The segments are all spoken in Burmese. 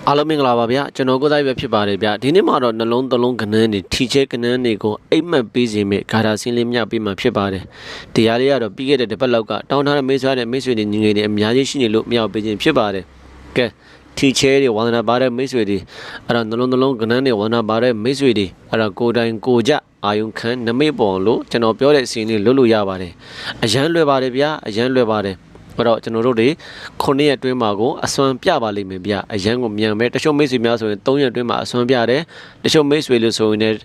အားလုံးမင်္ဂလာပါဗျာကျွန်တော်ကိုယ်တိုင်ပဲဖြစ်ပါတယ်ဗျာဒီနေ့မှာတော့နှလုံးသလုံးကနန်းတွေထီချဲကနန်းတွေကိုအိမ်မက်ပေးစီမဲ့ဂါထာစင်းလေးမျှပေးမှဖြစ်ပါတယ်တရားလေးကတော့ပြီးခဲ့တဲ့တစ်ပတ်လောက်ကတောင်းထားတဲ့မိတ်ဆွေတွေမိတ်ဆွေတွေညီငယ်တွေအများကြီးရှိနေလို့မျှပေးခြင်းဖြစ်ပါတယ်ကဲထီချဲတွေဝန္ဒနာပါတဲ့မိတ်ဆွေတွေအဲ့ဒါနှလုံးသလုံးကနန်းတွေဝန္ဒနာပါတဲ့မိတ်ဆွေတွေအဲ့ဒါကိုယ်တိုင်ကိုကြအာယုံခံနမိတ်ပေါ်လို့ကျွန်တော်ပြောတဲ့အစီအစဉ်လေးလွတ်လို့ရပါတယ်အရန်လွယ်ပါတယ်ဗျာအရန်လွယ်ပါတယ်အဲ့တော့ကျွန်တော်တို့တွေ9ရက်အတွင်းမှာကိုအစွမ်းပြပါလိမ့်မယ်ဗျအရန်ကိုမြန်မဲ့တချို့မိတ်ဆွေများဆိုရင်3ရက်အတွင်းမှာအစွမ်းပြတယ်တချို့မိတ်ဆွေလို့ဆိုရင်လည်း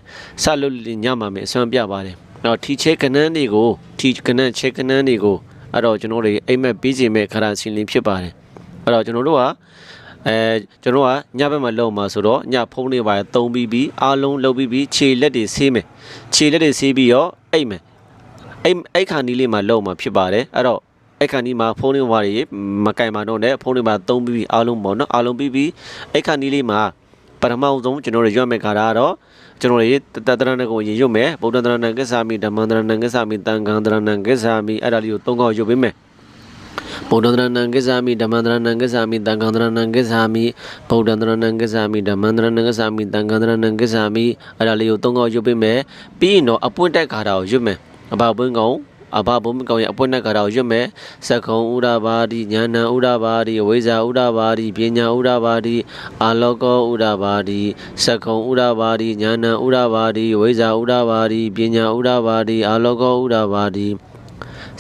စလို့ညမှာမယ်အစွမ်းပြပါတယ်အဲ့တော့ထီချဲကနန်းတွေကိုထီကနန်းချဲကနန်းတွေကိုအဲ့တော့ကျွန်တော်တို့အိမ်မက်ပြီးစီမဲ့ခရာစီလင်းဖြစ်ပါတယ်အဲ့တော့ကျွန်တော်တို့ကကျွန်တော်ကညဘက်မှာလုံမှာဆိုတော့ညဖုံးနေပါသုံးပြီးအားလုံးလှုပ်ပြီးခြေလက်တွေဆေးမယ်ခြေလက်တွေဆေးပြီးရောအိတ်မယ်အိတ်ခါနီးလေးမှာလုံမှာဖြစ်ပါတယ်အဲ့တော့အဲ့ခါနီးမှာဖုံးနေပါရီမကင်ပါတော့နဲ့ဖုံးနေပါသုံးပြီးအားလုံးပေါ့နော်အားလုံးပြီးအဲ့ခါနီးလေးမှာပထမဆုံးကျွန်တော်တို့ရွတ်မဲ့ခါတော့ကျွန်တော်တို့တတရဏကိုရင်ရွတ်မယ်ဗုဒ္ဓတရဏကိစ္ဆာမိဓမ္မတရဏကိစ္ဆာမိတန်ခံတရဏကိစ္ဆာမိအဲ့ဒါလေးကို၃ခေါက်ရွတ်ပေးမယ်ဗုဒ္ဓတရဏကိစ္ဆာမိဓမ္မတရဏကိစ္ဆာမိတန်ခံတရဏကိစ္ဆာမိဗုဒ္ဓတရဏကိစ္ဆာမိဓမ္မတရဏကိစ္ဆာမိတန်ခံတရဏကိစ္ဆာမိအဲ့ဒါလေးကို၃ခေါက်ရွတ်ပေးမယ်ပြီးရင်တော့အပွင့်တက်ခါတာကိုရွတ်မယ်အဘပွင့်ကောင်အဘဘုံကောင်ရဲ့အပွင့်နဲ့ခါတော့ရွတ်မယ်စက္ကုံဥဒဘာတိဉာဏဥဒဘာတိဝိဇာဥဒဘာတိပညာဥဒဘာတိအာလောကောဥဒဘာတိစက္ကုံဥဒဘာတိဉာဏဥဒဘာတိဝိဇာဥဒဘာတိပညာဥဒဘာတိအာလောကောဥဒဘာတိ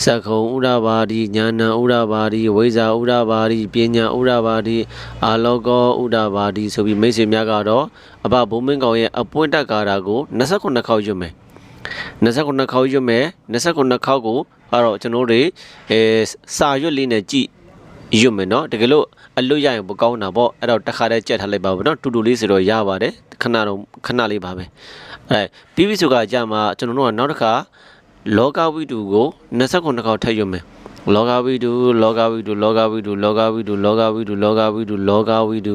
စက္ကုံဥဒဘာတိဉာဏဥဒဘာတိဝိဇာဥဒဘာတိပညာဥဒဘာတိအာလောကောဥဒဘာတိဆိုပြီးမိတ်ဆွေများကတော့အဘဘုံမင်းကောင်ရဲ့အပွင့်တက်ကာတာကို29ခေါက်ရွတ်မယ်29ခေါက်ရွတ်မယ်29ခေါက်ကိုအဲ့တော့ကျွန်တော်တို့စာရွတ်လေးနဲ့ကြည့်ရွတ်မယ်เนาะတကယ်လို့အလွတ်ရရင်ပိုကောင်းတာပေါ့အဲ့တော့တစ်ခါတည်းကြက်ထားလိုက်ပါဘူးเนาะတူတူလေးဆိုတော့ရပါတယ်ခဏလေးပါပဲအဲ့ပြီးပြီဆိုကကြာမှာကျွန်တော်တို့ကနောက်တစ်ခါလောကဝိတုကို29ခေါက်ထပ်ရွတ်မယ်လောကဝိတုလောကဝိတုလောကဝိတုလောကဝိတုလောကဝိတုလောကဝိတုလောကဝိတ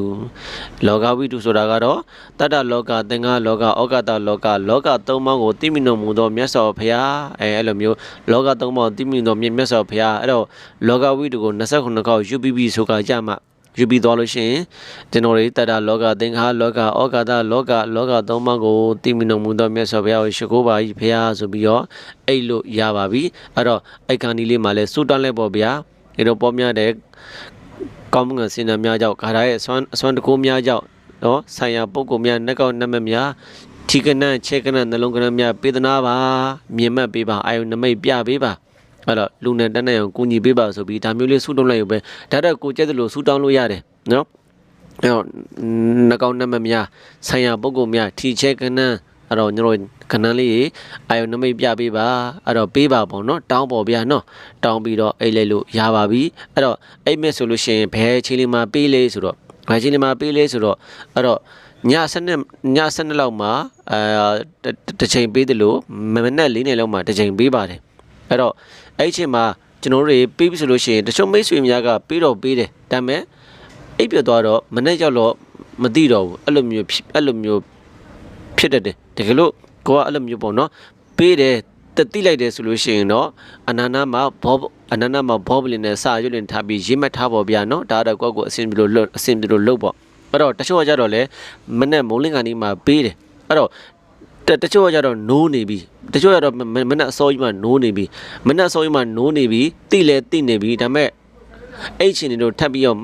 ုလောကဝိတုဆိုတာကတော့တတ္တလောကသင်္ဃလောကဩကတလောကလောကသုံးပါးကိုသိမြင်တော်မူသောမြတ်စွာဘုရားအဲ့လိုမျိုးလောကသုံးပါးကိုသိမြင်တော်မြတ်စွာဘုရားအဲ့တော့လောကဝိတုကို29ခေါက်ယူပြီးပြီဆိုကကြမှာယူပြီးသွားလို့ရှိရင်ကျွန်တော်တို့တတ္တလောကသင်္ဃလောကဩကတလောကလောကသုံးပါးကိုသိမြင်တော်မူသောမြတ်စွာဘုရားကိုရှိခိုးပါ၏ဘုရားဆိုပြီးတော့အဲ့လိုရပါပြီအဲ့တော့အဲ့ခါနီးလေးမှာလဲစူတန်းလဲပေါ့ဗျာအဲ့တော့ပေါ်များတဲ့ကောင်းငင်စင်နာများကြောင့်ဂါရရဲ့အစွမ်းတကူများကြောင့်နော်ဆိုင်ရာပုဂ္ဂိုလ်များနှက်ကောက်နမများထီကနန်းချဲကနန်းနှလုံးကနန်းများပေးသနာပါမြင်မှတ်ပေးပါအာယုနမိတ်ပြပေးပါအဲ့တော့လူနဲ့တန်းနဲ့အောင်ကူညီပေးပါဆိုပြီးဒါမျိုးလေးဆူတောင်းလိုက်ရုံပဲဒါတော့ကိုကျက်သလိုဆူတောင်းလို့ရတယ်နော်အဲ့တော့နှက်ကောက်နမများဆိုင်ရာပုဂ္ဂိုလ်များထီချဲကနန်းအဲ့တော့ကျွန်တော်ခဏလေးအာယုနမိတ်ပြပေးပါအဲ့တော့ပေးပါပေါ့နော်တောင်းပေါ်ဗျာနော်တောင်းပြီးတော့အိတ်လိုက်လို့ရပါပြီအဲ့တော့အိတ်မဲ့ဆိုလို့ရှိရင်ဘယ်ချိန်လေးမှာပေးလေဆိုတော့ဘယ်ချိန်လေးမှာပေးလေဆိုတော့အဲ့တော့ည7လောက်မှာတစ်ချိန်ပေးတယ်လို့မနက်4နေလောက်မှာတစ်ချိန်ပေးပါတယ်အဲ့တော့အဲ့ချိန်မှာကျွန်တော်တို့ပေးပြီဆိုလို့ရှိရင်တချို့မိတ်ဆွေများကပေးတော့ပေးတယ်ဒါပေမဲ့အိပ်ပြသွားတော့မနေ့ရောက်တော့မသိတော့ဘူးအဲ့လိုမျိုးဖြစ်တတ်တယ်တကယ်လို့ကိုကအဲ့လိုမျိုးပေါ့နော်ပေးတယ်တိလိုက်တယ်ဆိုလို့ရှိရင်တော့အနန္တမှာဘောပလင်နဲ့စာရွတ်လင်ထားပြီးရေးမှတ်ထားပါဗျာနော်ဒါတော့ကိုယ့်ကိုအဆင်ပြေလို့လုပ်ပေါ့အဲ့တော့တချို့ကကြတော့လေမနဲ့မုံလင်းကနေမှာပေးတယ်အဲ့တော့တချို့ကကြတော့နိုးနေပြီတချို့ကတော့မနဲ့အစောကြီးမှနိုးနေပြီမနဲ့အစောကြီးမှနိုးနေပြီတိနေပြီဒါမဲ့အဲ့ချင်းတွေတို့ထပ်ပြီးတော့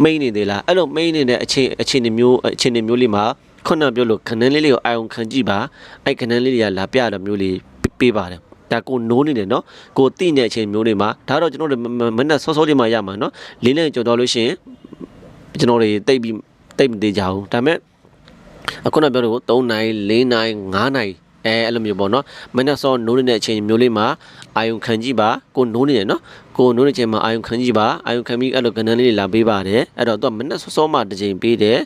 မိန်နေသေးလားအဲ့လိုမိန်နေတဲ့အခြေအနေမျိုးလေးမှာခုနပြောလို့ခဏလေးကိုအာယုံခံကြည့်ပါအဲ့ခဏလေးတွေကလာပြတော့မျိုးလေးပေးပါတယ်ဒါကိုနိုးနေတယ်နော်ကိုတိနေတဲ့အချိန်မျိုးတွေမှာဒါတော့ကျွန်တော်တို့မနဲ့စောစောလေးမှရမှာနော်လေးနဲ့ကြော်တော့လို့ရှိရင်ကျွန်တော်တွေတိတ်မသေးကြဘူးဒါပေမဲ့အခုနပြောလို့3နိုင်4နိုင်5နိုင်အဲ့လိုမျိုးပေါ့နော်မနဲ့စောနိုးနေတဲ့အချိန်မျိုးလေးမှာအာယုံခံကြည့်ပါကိုနိုးနေတယ်နော်ကိုနိုးနေချိန်မှာအာယုံခံကြည့်ပါအာယုံခံပြီးအဲ့လိုကဏ္ဍလေးတွေလာပေးပါတယ်အဲ့တော့သူကမနဲ့စောမှတစ်ချိန်ပေးတယ်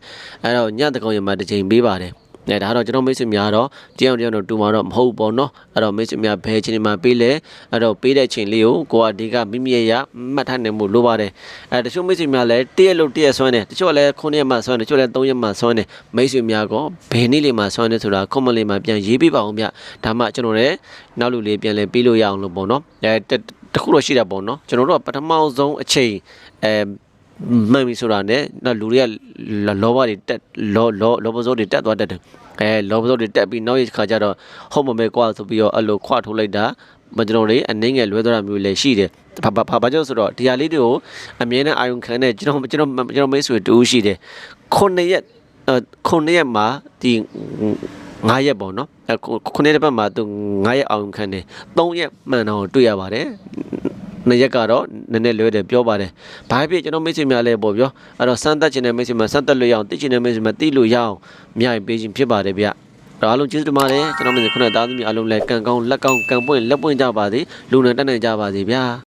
အဲ့တော့ညတကောင်ရမှာတစ်ချိန်ပေးပါတယ်ဒါတော့ကျွန်တော်မိတ်ဆွေများတော့တရားတော့တူမှာတော့မဟုတ်ပေါ့နော်အဲ့တော့မိတ်ဆွေများဘယ်ချိန်မှာပေးလဲအဲ့တော့ပေးတဲ့ချိန်လေးကိုအဒီကမိမိရမှတ်ထားနေမှုလိုပါတယ်တချို့မိတ်ဆွေများလည်းတရက်ဆွမ်းတယ်တချို့လည်း9ရက်မှဆွမ်းတယ်တချို့လည်း3ရက်မှဆွမ်းတယ်မိတ်ဆွေများကဘယ်နေ့လေးမှဆွမ်းတယ်ဆိုတာကွန်မန့်လေးမှာပြန်ရေးပေးပါအောင်ဗျဒါမှကျွန်တော်လည်းနောက်လူလေးပြန်လဲပေးလို့ရအောင်လို့ပေါ့နော်တခုတော့ရှိတာပေါ့နော်ကျွန်တော်တို့ကပထမဆုံးအချိန် မှန်ပြီဆိုတာနဲ့နောက်လူတွေကလောဘတွေတက်လောဘစိုးတွေတက်သွားတတ်တယ်လောဘစိုးတွေတက်ပြီးနောက်ရခါကျတော့ဟုတ်မမဲကွာဆိုပြီးတော့အဲ့လိုခွာထုတ်လိုက်တာမကျွန်တော်တွေအနေငယ်လွဲသွားတာမျိုးလည်းရှိတယ်ဘာကြောင့်ဆိုတော့ဒီဟာလေးတွေကိုအမြဲတမ်းအာယုံခံတဲ့ကျွန်တော်မိတ်ဆွေတူရှိတယ်9ရက်မှာဒီ9ရက်ပေါ့နော်9ရက်တစ်ပတ်မှာသူ9ရက်အာယုံခံတယ်3ရက်မှန်တော့တွေ့ရပါတယ်2ရက်ကတော့နည်းနည်းလွဲတယ်ပြောပါတယ်ဘာဖြစ်ကျွန်တော်မိတ်ဆွေများလဲပေါ့ပြောအဲ့တော့စမ်းသပ်ခြင်းနဲ့မိတ်ဆွေများစမ်းသပ်လို့ရအောင်သိခြင်းနဲ့မိတ်ဆွေများသိလို့ရအောင်မြင်ပေးခြင်းဖြစ်ပါတယ်ဗျအားလုံးကျေးဇူးတင်ပါတယ်ကျွန်တော်မိတ်ဆွေခုနသားသမီးအားလုံးလည်းကံကောင်းလက်ကောင်းကံပွင့်လက်ပွင့်ကြပါစေလူနဲ့တက်နိုင်ကြပါစေဗျာ